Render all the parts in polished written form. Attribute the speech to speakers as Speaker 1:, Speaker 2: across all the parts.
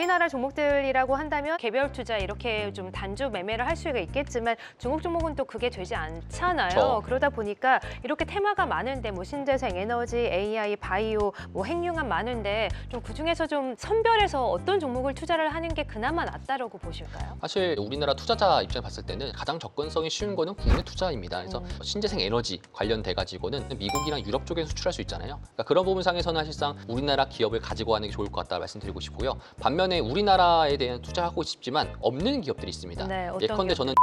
Speaker 1: 우리나라 종목들이라고 한다면 개별 투자 이렇게 좀 단주 매매를 할 수가 있겠지만 중국 종목은 또 그게 되지 않잖아요.
Speaker 2: 그렇죠.
Speaker 1: 그러다 보니까 이렇게 테마가 많은데 뭐 신재생, 에너지, AI, 바이오, 뭐 핵융합 많은데 좀 그중에서 좀 선별해서 어떤 종목을 투자를 하는 게 그나마 낫다라고 보실까요?
Speaker 2: 사실 우리나라 투자자 입장에 봤을 때는 가장 접근성이 쉬운 거는 국내 투자입니다. 그래서 신재생 에너지 관련돼 가지고는 미국이랑 유럽 쪽에 수출할 수 있잖아요. 그러니까 그런 부분상에서는 사실상 우리나라 기업을 가지고 가는 게 좋을 것 같다 말씀드리고 싶고요. 반면에 우리나라에 대한 투자하고 싶지만 없는 기업들이 있습니다.
Speaker 1: 네, 어떤
Speaker 2: 예컨대 저는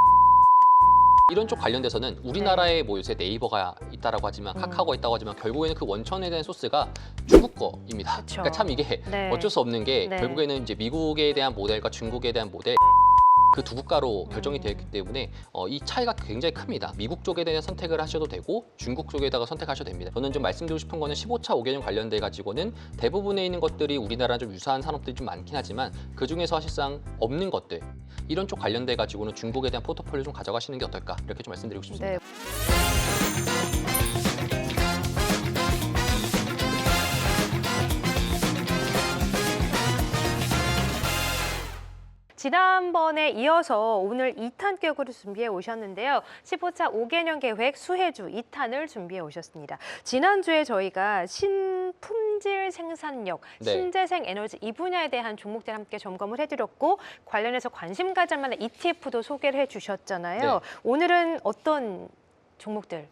Speaker 2: 이런 쪽 관련돼서는 우리나라에 뭐 요새 네이버가 있다라고 하지만 카카오가 있다고 하지만 결국에는 그 원천에 대한 소스가 중국 거입니다.
Speaker 1: 그쵸.
Speaker 2: 그러니까 참 이게
Speaker 1: 네.
Speaker 2: 어쩔 수 없는 게
Speaker 1: 네.
Speaker 2: 결국에는 이제 미국에 대한 모델과 중국에 대한 모델 그 두 국가로 결정이 되어 있기 때문에 이 차이가 굉장히 큽니다. 미국 쪽에 대한 선택을 하셔도 되고 중국 쪽에다가 선택하셔도 됩니다. 저는 좀 말씀드리고 싶은 거는 15차 5개년 관련돼 가지고는 대부분에 있는 것들이 우리나라랑 좀 유사한 산업들이 좀 많긴 하지만 그 중에서 사실상 없는 것들 이런 쪽 관련돼 가지고는 중국에 대한 포트폴리오 좀 가져가시는 게 어떨까 이렇게 좀 말씀드리고 싶습니다.
Speaker 1: 네. 지난번에 이어서 오늘 2탄 격으로 준비해 오셨는데요. 15차 5개년 계획 수혜주 2탄을 준비해 오셨습니다. 지난주에 저희가 신품질 생산력,
Speaker 2: 네.
Speaker 1: 신재생 에너지 이 분야에 대한 종목들 함께 점검을 해드렸고 관련해서 관심 가질 만한 ETF도 소개를 해주셨잖아요.
Speaker 2: 네.
Speaker 1: 오늘은 어떤 종목들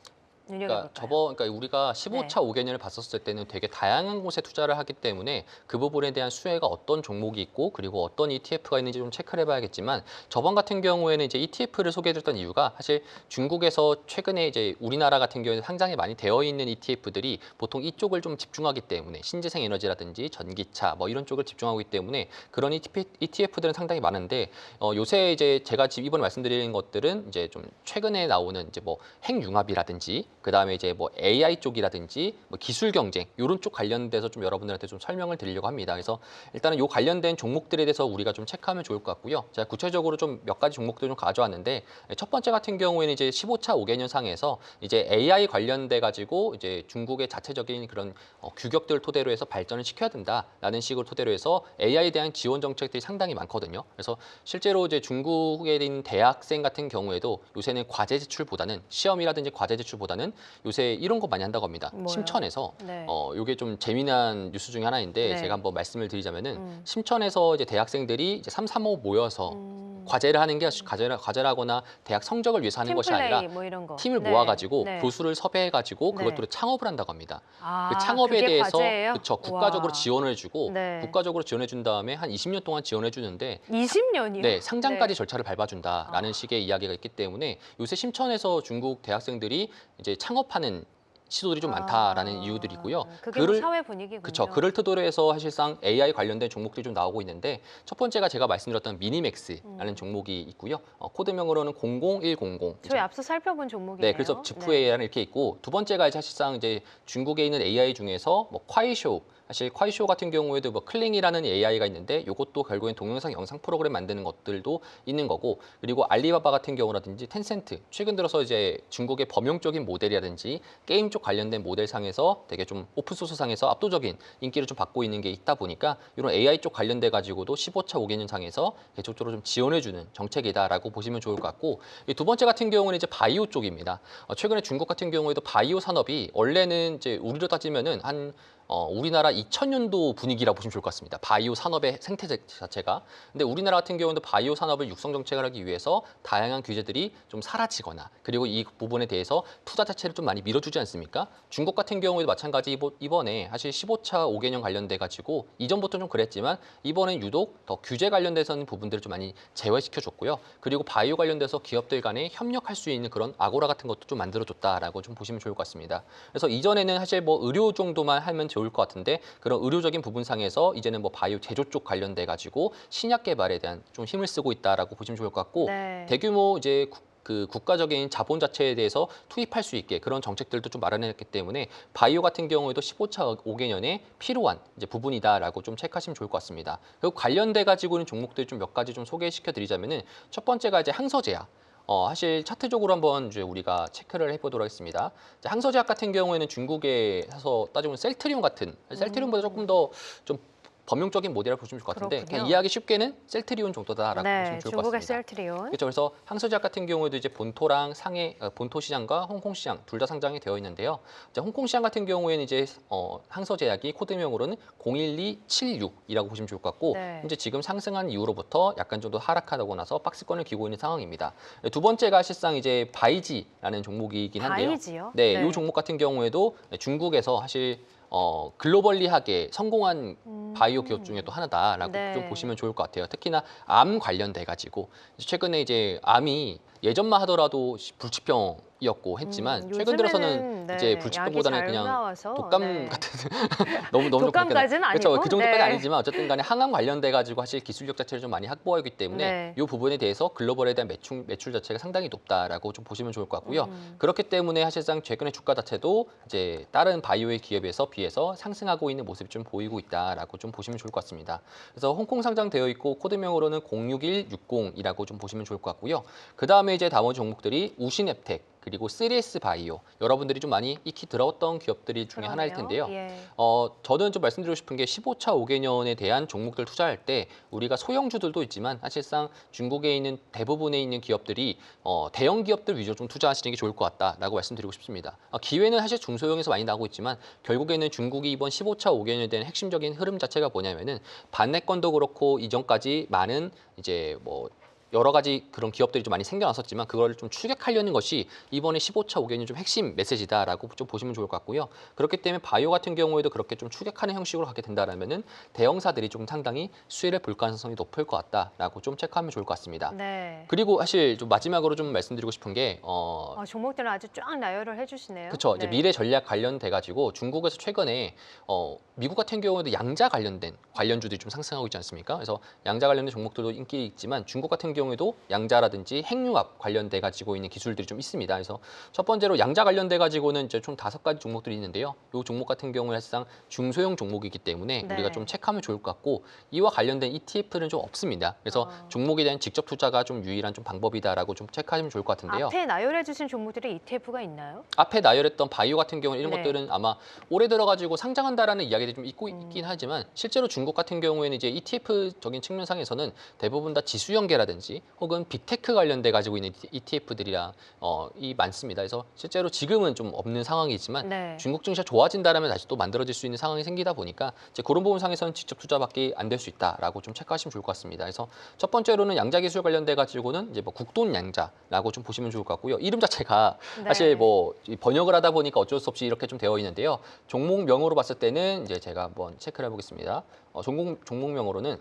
Speaker 1: 눈여겨볼까요?
Speaker 2: 그러니까 우리가 15차 5개년을 봤었을 때는 되게 다양한 곳에 투자를 하기 때문에 그 부분에 대한 수혜가 어떤 종목이 있고 그리고 어떤 ETF가 있는지 좀 체크를 해봐야겠지만 저번 같은 경우에는 이제 ETF를 소개해드렸던 이유가 사실 중국에서 최근에 이제 우리나라 같은 경우에 상장이 많이 되어 있는 ETF들이 보통 이쪽을 좀 집중하기 때문에 신재생 에너지라든지 전기차 뭐 이런 쪽을 집중하기 때문에 그런 ETF들은 상당히 많은데 요새 이제 제가 지금 이번에 말씀드리는 것들은 이제 좀 최근에 나오는 이제 뭐 핵융합이라든지 그다음에 이제 뭐 AI 쪽이라든지 뭐 기술 경쟁 이런 쪽 관련돼서 좀 여러분들한테 좀 설명을 드리려고 합니다. 그래서 일단은 요 관련된 종목들에 대해서 우리가 좀 체크하면 좋을 것 같고요. 제가 구체적으로 좀 몇 가지 종목들 좀 가져왔는데 첫 번째 같은 경우에는 이제 15차 5개년 상에서 이제 AI 관련돼 가지고 이제 중국의 자체적인 그런 규격들을 토대로 해서 발전을 시켜야 된다라는 식으로 토대로 해서 AI에 대한 지원 정책들이 상당히 많거든요. 그래서 실제로 이제 중국에 있는 대학생 같은 경우에도 요새는 과제 제출보다는 시험이라든지 과제 제출보다는 요새 이런 거 많이 한다고 합니다.
Speaker 1: 뭐요?
Speaker 2: 심천에서
Speaker 1: 네.
Speaker 2: 요게 좀 재미난 뉴스 중에 하나인데
Speaker 1: 네.
Speaker 2: 제가 한번 말씀을 드리자면은 심천에서 이제 대학생들이 이제 3, 3, 5 모여서 과제를 하는 게 과제라거나 대학 성적을 위해서 하는 것이 아니라
Speaker 1: 뭐 이런 거.
Speaker 2: 팀을
Speaker 1: 네.
Speaker 2: 모아가지고
Speaker 1: 네.
Speaker 2: 교수를 섭외해가지고
Speaker 1: 네.
Speaker 2: 그것들을 창업을 한다고 합니다.
Speaker 1: 아,
Speaker 2: 그 창업에
Speaker 1: 그게
Speaker 2: 대해서
Speaker 1: 과제예요?
Speaker 2: 그쵸, 국가적으로
Speaker 1: 와.
Speaker 2: 지원을 해주고
Speaker 1: 네.
Speaker 2: 국가적으로 지원해준 다음에 한 20년 동안 지원해주는데
Speaker 1: 20년이요?
Speaker 2: 네, 상장까지 절차를 밟아준다라는 식의 이야기가 있기 때문에 요새 심천에서 중국 대학생들이 이제 창업하는 시도들이 좀 많다라는 이유들이고요.
Speaker 1: 그게 뭐 사회 분위기군요.
Speaker 2: 그렇죠. 그를 토대로 해서 사실상 AI 관련된 종목들이 좀 나오고 있는데 첫 번째가 제가 말씀드렸던 미니맥스라는 종목이 있고요. 코드명으로는 00100.
Speaker 1: 저희 앞서 살펴본 종목이네요.
Speaker 2: 네, 그래서 지프 AI라는 이렇게 있고 두 번째가 사실상 이제 중국에 있는 AI 중에서 뭐 콰이쇼 사실 콰이쇼 같은 경우에도 뭐 클링이라는 AI가 있는데 이것도 결국엔 동영상 영상 프로그램 만드는 것들도 있는 거고 그리고 알리바바 같은 경우라든지 텐센트 최근 들어서 이제 중국의 범용적인 모델이라든지 게임 쪽 관련된 모델상에서 되게 좀 오픈소스 상에서 압도적인 인기를 좀 받고 있는 게 있다 보니까 이런 AI 쪽 관련돼 가지고도 15차 5개년 상에서 계속적으로 좀 지원해주는 정책이다라고 보시면 좋을 것 같고 이 두 번째 같은 경우는 이제 바이오 쪽입니다. 최근에 중국 같은 경우에도 바이오 산업이 원래는 이제 우리로 따지면은 한 우리나라 2000년도 분위기라고 보시면 좋을 것 같습니다. 바이오 산업의 생태 자체가. 근데 우리나라 같은 경우도 바이오 산업을 육성 정책을 하기 위해서 다양한 규제들이 좀 사라지거나 그리고 이 부분에 대해서 투자 자체를 좀 많이 밀어주지 않습니까? 중국 같은 경우에도 마찬가지 이번에 사실 15차 5개년 관련돼 가지고 이전부터 좀 그랬지만 이번엔 유독 더 규제 관련돼서는 부분들을 좀 많이 제외시켜줬고요. 그리고 바이오 관련돼서 기업들 간에 협력할 수 있는 그런 아고라 같은 것도 좀 만들어줬다라고 좀 보시면 좋을 것 같습니다. 그래서 이전에는 사실 뭐 의료 정도만 하면 좋을 것 같은데 그런 의료적인 부분상에서 이제는 뭐 바이오 제조 쪽 관련돼 가지고 신약 개발에 대한 좀 힘을 쓰고 있다라고 보시면 좋을 것 같고
Speaker 1: 네.
Speaker 2: 대규모 이제 그 국가적인 자본 자체에 대해서 투입할 수 있게 그런 정책들도 좀 마련했기 때문에 바이오 같은 경우에도 15차 5개년에 필요한 이제 부분이다라고 좀 체크하시면 좋을 것 같습니다. 그리고 관련돼 가지고는 종목들 좀 몇 가지 좀 소개시켜 드리자면은 첫 번째가 이제 항서제약. 사실 차트적으로 한번 이제 우리가 체크를 해보도록 하겠습니다. 항서제약 같은 경우에는 중국에서 따지면 셀트리온 같은 셀트리온보다 조금 더 좀 범용적인 모델이라고 보시면 좋을 것 같은데
Speaker 1: 그렇군요.
Speaker 2: 그냥 이해하기 쉽게는 셀트리온 정도다라고
Speaker 1: 네,
Speaker 2: 보시면 좋을 것
Speaker 1: 중국의
Speaker 2: 같습니다.
Speaker 1: 셀트리온.
Speaker 2: 그렇죠. 그래서 항소제약 같은 경우에도 이제 본토랑 본토 시장과 홍콩 시장 둘 다 상장이 되어 있는데요. 이제 홍콩 시장 같은 경우에는 이제 항소제약이 코드명으로는 01276이라고 보시면 좋을 것 같고
Speaker 1: 네.
Speaker 2: 이제 지금 상승한 이후로부터 약간 정도 하락하고 나서 박스권을 기고 있는 상황입니다. 두 번째가 실상 이제 바이지라는 종목이긴 한데요.
Speaker 1: 바이지요?
Speaker 2: 네, 이 종목 같은 경우에도 중국에서 사실 글로벌리하게 성공한 바이오 기업 중에 또 하나다라고
Speaker 1: 네.
Speaker 2: 좀 보시면 좋을 것 같아요. 특히나 암 관련돼 가지고 최근에 이제 암이 예전만 하더라도 불치병이었고 했지만 최근 들어서는
Speaker 1: 요즘에는 네,
Speaker 2: 이제
Speaker 1: 약이
Speaker 2: 불치병보다는
Speaker 1: 잘
Speaker 2: 그냥
Speaker 1: 나와서,
Speaker 2: 독감
Speaker 1: 네.
Speaker 2: 같은 너무
Speaker 1: 독감까지는 아니고,
Speaker 2: 그렇죠. 그 정도까지
Speaker 1: 네.
Speaker 2: 아니지만 어쨌든 간에 항암 관련돼 가지고 사실 기술력 자체를 좀 많이 확보하고 있기 때문에
Speaker 1: 네.
Speaker 2: 이 부분에 대해서 글로벌에 대한 매출 자체가 상당히 높다라고 좀 보시면 좋을 것 같고요.
Speaker 1: 음.
Speaker 2: 그렇기 때문에 사실상 최근에 주가 자체도 이제 다른 바이오의 기업에서 비해서 상승하고 있는 모습이 좀 보이고 있다라고 좀 보시면 좋을 것 같습니다. 그래서 홍콩 상장되어 있고 코드명으로는 06160이라고 좀 보시면 좋을 것 같고요. 그 다음에 이제 나머지 종목들이 우신앱텍 그리고 3S 바이오 여러분들이 좀 많이 익히 들어왔던 기업들이 중에 하나일
Speaker 1: 그러네요.
Speaker 2: 텐데요.
Speaker 1: 예.
Speaker 2: 저는 좀 말씀드리고 싶은 게 15차 5개년에 대한 종목들 투자할 때 우리가 소형주들도 있지만 사실상 중국에 있는 대부분에 있는 기업들이 대형 기업들 위주로 좀 투자하시는 게 좋을 것 같다라고 말씀드리고 싶습니다. 기회는 사실 중소형에서 많이 나오고 있지만 결국에는 중국이 이번 15차 5개년에 대한 핵심적인 흐름 자체가 뭐냐면은 반내권도 그렇고 이전까지 많은 이제 뭐 여러 가지 그런 기업들이 좀 많이 생겨났었지만 그걸 좀 추격하려는 것이 이번에 15차 5개년 좀 핵심 메시지다라고 좀 보시면 좋을 것 같고요. 그렇기 때문에 바이오 같은 경우에도 그렇게 좀 추격하는 형식으로 가게 된다라면은 대형사들이 좀 상당히 수혜를 볼 가능성이 높을 것 같다라고 좀 체크하면 좋을 것 같습니다.
Speaker 1: 네.
Speaker 2: 그리고 사실 좀 마지막으로 좀 말씀드리고 싶은 게
Speaker 1: 종목들을 아주 쫙 나열을 해주시네요.
Speaker 2: 그렇죠. 이제
Speaker 1: 네.
Speaker 2: 미래 전략 관련돼 가지고 중국에서 최근에 미국 같은 경우에도 양자 관련된 관련주들이 좀 상승하고 있지 않습니까? 그래서 양자 관련된 종목들도 인기 있지만 중국 같은 경우에도 양자라든지 핵융합 관련돼 가지고 있는 기술들이 좀 있습니다. 그래서 첫 번째로 양자 관련돼 가지고는 이제 총 5가지 종목들이 있는데요. 이 종목 같은 경우는 사실상 중소형 종목이기 때문에
Speaker 1: 네.
Speaker 2: 우리가 좀 체크하면 좋을 것 같고 이와 관련된 ETF는 좀 없습니다. 그래서 종목에 대한 직접 투자가 좀 유일한 좀 방법이다라고 좀 체크하시면 좋을 것 같은데요.
Speaker 1: 앞에 나열해주신 종목들의 ETF가 있나요?
Speaker 2: 앞에 나열했던 바이오 같은 경우는 이런
Speaker 1: 네.
Speaker 2: 것들은 아마 올해 들어가지고 상장한다라는 이야기들이 좀 있긴 하지만 실제로 중국 같은 경우에는 이제 ETF적인 측면상에서는 대부분 다 지수 연계라든지 혹은 빅테크 관련돼 가지고 있는 ETF들이라 이 많습니다. 그래서 실제로 지금은 좀 없는 상황이지만
Speaker 1: 네.
Speaker 2: 중국 증시가 좋아진다라면 다시 또 만들어질 수 있는 상황이 생기다 보니까 이제 그런 부분상에서는 직접 투자밖에 안 될 수 있다라고 좀 체크하시면 좋을 것 같습니다. 그래서 첫 번째로는 양자 기술 관련돼 가지고는 이제 뭐 국돈 양자라고 좀 보시면 좋을 것 같고요. 이름 자체가 사실 뭐 번역을 하다 보니까 어쩔 수 없이 이렇게 좀 되어 있는데요. 종목명으로 봤을 때는 이제 제가 한번 체크를 해보겠습니다. 종목명으로는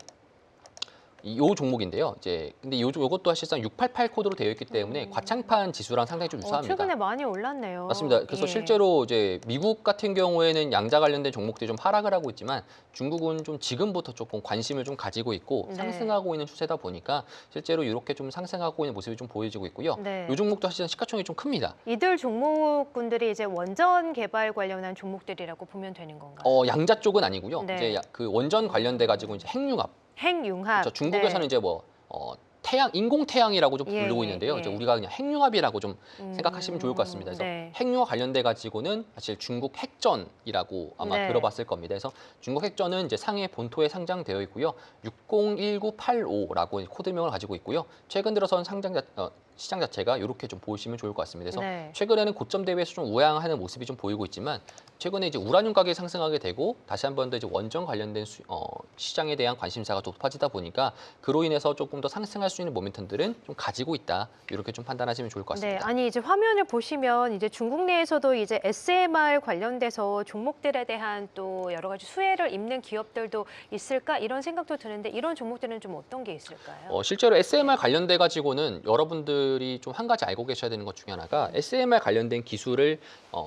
Speaker 2: 이 종목인데요. 이제 근데 요것도 사실상 688 코드로 되어 있기 때문에 과창판 지수랑 상당히 좀 유사합니다.
Speaker 1: 최근에 많이 올랐네요.
Speaker 2: 맞습니다. 그래서
Speaker 1: 예.
Speaker 2: 실제로 이제 미국 같은 경우에는 양자 관련된 종목들이 좀 하락을 하고 있지만 중국은 좀 지금부터 조금 관심을 좀 가지고 있고
Speaker 1: 네.
Speaker 2: 상승하고 있는 추세다 보니까 실제로 이렇게 좀 상승하고 있는 모습이 좀 보여지고 있고요.
Speaker 1: 네.
Speaker 2: 이 종목도 사실은 시가총액이 좀 큽니다.
Speaker 1: 이들 종목군들이 이제 원전 개발 관련한 종목들이라고 보면 되는 건가요?
Speaker 2: 양자 쪽은 아니고요.
Speaker 1: 네.
Speaker 2: 이제 그 원전 관련돼 가지고 이제 핵융합.
Speaker 1: 핵융합.
Speaker 2: 그렇죠. 중국에서는
Speaker 1: 네.
Speaker 2: 이제 뭐 인공 태양이라고 좀
Speaker 1: 예,
Speaker 2: 부르고 있는데요.
Speaker 1: 예.
Speaker 2: 이제 우리가 그냥 핵융합이라고 좀 생각하시면 좋을 것 같습니다. 그래서
Speaker 1: 네.
Speaker 2: 핵융합 관련돼 가지고는 사실 중국 핵전이라고 아마
Speaker 1: 네.
Speaker 2: 들어봤을 겁니다. 그래서 중국 핵전은 이제 상해 본토에 상장되어 있고요. 601985라고 코드명을 가지고 있고요. 최근 들어선 시장 자체가 이렇게 좀 보시면 좋을 것 같습니다. 그래서
Speaker 1: 네.
Speaker 2: 최근에는 고점 대비해서 좀 우양하는 모습이 좀 보이고 있지만 최근에 이제 우라늄 가격이 상승하게 되고 다시 한 번 더 이제 원전 관련된 시장에 대한 관심사가 높아지다 보니까 그로 인해서 조금 더 상승할 수 있는 모멘텀들은 좀 가지고 있다. 이렇게 좀 판단하시면 좋을 것
Speaker 1: 네,
Speaker 2: 같습니다.
Speaker 1: 아니 이제 화면을 보시면 이제 중국 내에서도 이제 SMR 관련돼서 종목들에 대한 또 여러 가지 수혜를 입는 기업들도 있을까 이런 생각도 드는데 이런 종목들은 좀 어떤 게 있을까요?
Speaker 2: 실제로 SMR 관련돼 가지고는 여러분들이 좀 한 가지 알고 계셔야 되는 것 중에 하나가 SMR 관련된 기술을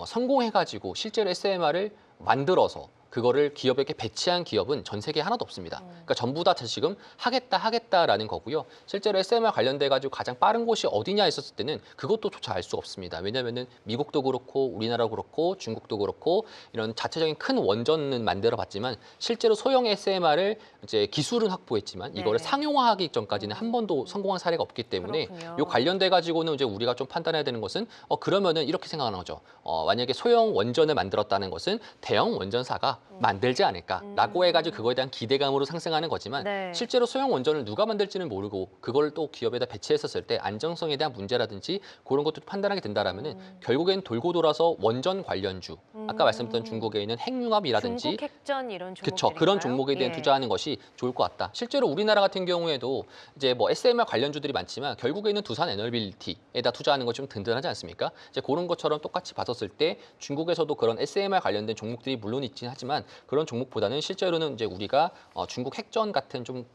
Speaker 2: 성공해 가지고 실제로 SMR을 만들어서 그거를 기업에게 배치한 기업은 전 세계에 하나도 없습니다. 그러니까 전부 다 지금 하겠다라는 거고요. 실제로 SMR 관련돼 가지고 가장 빠른 곳이 어디냐 했었을 때는 그것도 조차 알 수가 없습니다. 왜냐하면은 미국도 그렇고 우리나라도 그렇고 중국도 그렇고 이런 자체적인 큰 원전은 만들어 봤지만 실제로 소형 SMR을 이제 기술은 확보했지만 이거를
Speaker 1: 네.
Speaker 2: 상용화하기 전까지는 한 번도 성공한 사례가 없기 때문에
Speaker 1: 그렇군요.
Speaker 2: 요 관련돼 가지고는 이제 우리가 좀 판단해야 되는 것은 그러면은 이렇게 생각하는 거죠. 만약에 소형 원전을 만들었다는 것은 대형 원전사가 만들지 않을까라고 해가지고 그거에 대한 기대감으로 상승하는 거지만
Speaker 1: 네.
Speaker 2: 실제로 소형 원전을 누가 만들지는 모르고 그걸 또 기업에다 배치했었을 때 안정성에 대한 문제라든지 그런 것도 판단하게 된다라면은 결국엔 돌고 돌아서 원전 관련주 아까 말씀드렸던 중국에 있는 핵융합이라든지
Speaker 1: 중국 핵전 이런 종목들
Speaker 2: 그렇죠. 그런 종목에 대한 투자하는 것이 좋을 것 같다. 실제로 우리나라 같은 경우에도 이제 뭐 SMR 관련주들이 많지만 결국에는 두산 에너빌리티에다 투자하는 것 좀 든든하지 않습니까? 이제 그런 것처럼 똑같이 봤었을 때 중국에서도 그런 SMR 관련된 종목들이 물론 있긴 하지만 그런 종목보다는 실제로는 이제 우리가 중국 핵전 같은 좀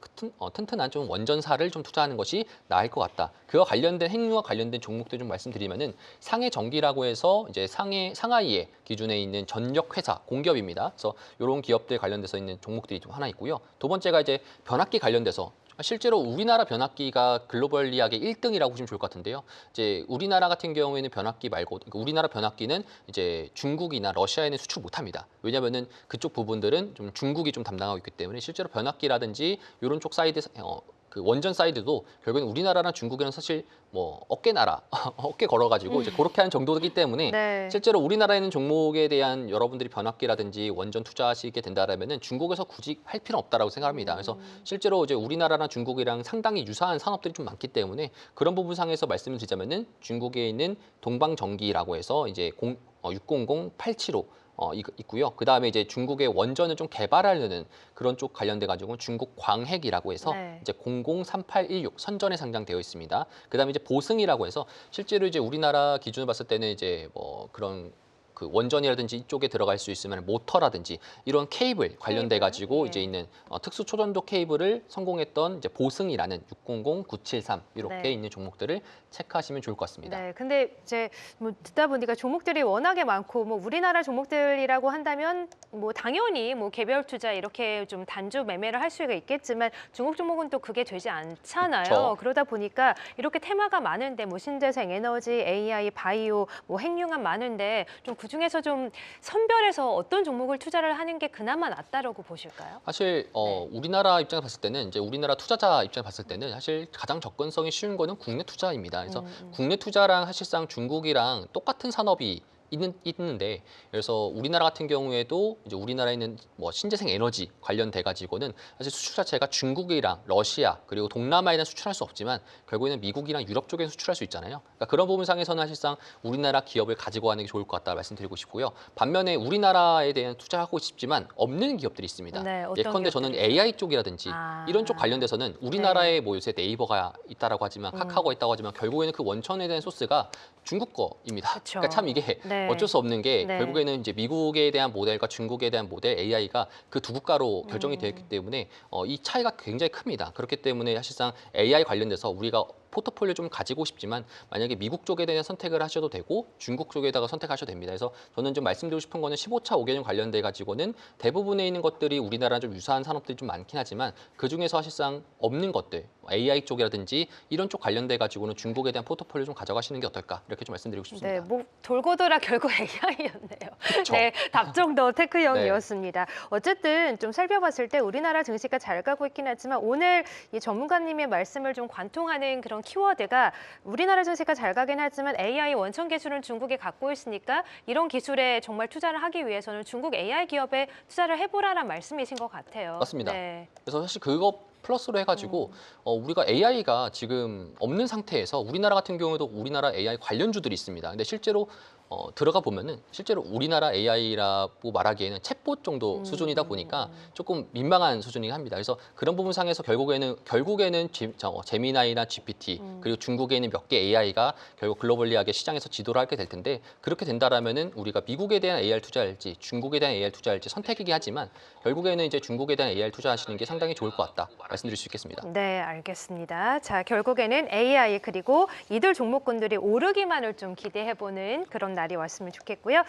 Speaker 2: 튼튼한 좀 원전사를 좀 투자하는 것이 나을 것 같다. 그와 관련된 핵융합 관련된 종목들 좀 말씀드리면은 상해전기라고 해서 이제 상하이의 기준에 있는 전력 회사 공기업입니다. 그래서 이런 기업들 관련돼서 있는 종목들이 좀 하나 있고요. 두 번째가 이제 변압기 관련돼서 실제로 우리나라 변압기가 글로벌리하게 1등이라고 보시면 좋을 것 같은데요. 이제 우리나라 같은 경우에는 변압기 말고 그러니까 우리나라 변압기는 이제 중국이나 러시아에는 수출 못합니다. 왜냐하면은 그쪽 부분들은 좀 중국이 좀 담당하고 있기 때문에 실제로 변압기라든지 이런 쪽 사이드 그 원전 사이드도 결국엔 우리나라랑 중국이랑 사실 뭐 어깨나라 어깨 걸어가지고 이제 그렇게 하는 정도이기 때문에
Speaker 1: 네.
Speaker 2: 실제로 우리나라에 있는 종목에 대한 여러분들이 변압기라든지 원전 투자하시게 된다라면은 중국에서 굳이 할 필요는 없다라고 생각합니다. 그래서 실제로 이제 우리나라랑 중국이랑 상당히 유사한 산업들이 좀 많기 때문에 그런 부분상에서 말씀을 드리자면은 중국에 있는 동방전기라고 해서 이제 600-875 있고요. 그 다음에 이제 중국의 원전을 좀 개발하려는 그런 쪽 관련돼 가지고 중국 광핵이라고 해서
Speaker 1: 네.
Speaker 2: 이제 003816 선전에 상장되어 있습니다. 그 다음에 이제 보승이라고 해서 실제로 이제 우리나라 기준을 봤을 때는 이제 뭐 그런 그 원전이라든지 이쪽에 들어갈 수 있으면 모터라든지 이런 케이블 관련돼 가지고
Speaker 1: 예.
Speaker 2: 이제 있는 특수 초전도 케이블을 성공했던 이제 보승이라는 600973 이렇게
Speaker 1: 네.
Speaker 2: 있는 종목들을 체크하시면 좋을 것 같습니다.
Speaker 1: 네, 근데 이제 뭐 듣다 보니까 종목들이 워낙에 많고 뭐 우리나라 종목들이라고 한다면 뭐 당연히 뭐 개별 투자 이렇게 좀 단주 매매를 할 수가 있겠지만 중국 종목은 또 그게 되지 않잖아요.
Speaker 2: 그쵸.
Speaker 1: 그러다 보니까 이렇게 테마가 많은데 뭐 신재생 에너지, AI, 바이오, 뭐 핵융합 많은데 좀 그중에서 좀 선별해서 어떤 종목을 투자를 하는 게 그나마 낫다라고 보실까요?
Speaker 2: 사실
Speaker 1: 네.
Speaker 2: 우리나라 입장을 봤을 때는 이제 우리나라 투자자 입장을 봤을 때는 사실 가장 접근성이 쉬운 거는 국내 투자입니다. 그래서 국내 투자랑 사실상 중국이랑 똑같은 산업이 있는데 그래서 우리나라 같은 경우에도 이제 우리나라에 있는 뭐 신재생 에너지 관련돼 가지고는 사실 수출 자체가 중국이랑 러시아 그리고 동남아에는 수출할 수 없지만 결국에는 미국이랑 유럽 쪽에 수출할 수 있잖아요. 그러니까 그런 부분상에서는 사실상 우리나라 기업을 가지고 가는 게 좋을 것 같다 말씀드리고 싶고요. 반면에 우리나라에 대한 투자하고 싶지만 없는 기업들이 있습니다.
Speaker 1: 네, 어떤
Speaker 2: 예컨대 저는
Speaker 1: 기업들이요?
Speaker 2: AI 쪽이라든지 이런 쪽 관련돼서는 우리나라에 뭐 요새 네이버가 있다라고 하지만 카카오가 있다고 하지만 결국에는 그 원천에 대한 소스가 중국 거입니다.
Speaker 1: 그쵸.
Speaker 2: 그러니까 참 이게
Speaker 1: 네.
Speaker 2: 어쩔 수 없는 게
Speaker 1: 네.
Speaker 2: 결국에는 이제 미국에 대한 모델과 중국에 대한 모델 AI가 그 두 국가로 결정이 되어 있기 때문에 이 차이가 굉장히 큽니다. 그렇기 때문에 사실상 AI 관련돼서 우리가 포트폴리오 좀 가지고 싶지만 만약에 미국 쪽에 대한 선택을 하셔도 되고 중국 쪽에다가 선택하셔도 됩니다. 그래서 저는 좀 말씀드리고 싶은 거는 15차 5개년 관련돼 가지고는 대부분에 있는 것들이 우리나라랑 좀 유사한 산업들이 좀 많긴 하지만 그중에서 사실상 없는 것들 AI 쪽이라든지 이런 쪽 관련돼 가지고는 중국에 대한 포트폴리오 좀 가져가시는 게 어떨까 이렇게 좀 말씀드리고 싶습니다.
Speaker 1: 네, 뭐 돌고 돌아 결국 AI였네요.
Speaker 2: 그쵸.
Speaker 1: 네, 답정너 테크형이었습니다. 어쨌든 좀 살펴봤을 때 우리나라 증시가 잘 가고 있긴 하지만 오늘 이 전문가님의 말씀을 좀 관통하는 그런 키워드가 우리나라 증시가 잘 가긴 하지만 AI 원천 기술은 중국이 갖고 있으니까 이런 기술에 정말 투자를 하기 위해서는 중국 AI 기업에 투자를 해보라는 말씀이신 것 같아요.
Speaker 2: 맞습니다.
Speaker 1: 네.
Speaker 2: 그래서 사실 그거 플러스로 해가지고 우리가 AI가 지금 없는 상태에서 우리나라 같은 경우에도 우리나라 AI 관련주들이 있습니다. 근데 실제로 들어가 보면은 실제로 우리나라 AI라고 말하기에는 챗봇 정도 수준이다 보니까 조금 민망한 수준이긴 합니다. 그래서 그런 부분상에서 결국에는 제미나이나 GPT 그리고 중국에 있는 몇 개 AI가 결국 글로벌리하게 시장에서 지도를 하게 될 텐데 그렇게 된다라면은 우리가 미국에 대한 AI를 투자할지 중국에 대한 AI를 투자할지 선택이긴 하지만 결국에는 이제 중국에 대한 AI를 투자하시는 게 상당히 좋을 것 같다 말씀드릴 수 있겠습니다.
Speaker 1: 네, 알겠습니다. 자, 결국에는 AI 그리고 이들 종목군들이 오르기만을 좀 기대해보는 그런 날이 왔으면 좋겠고요.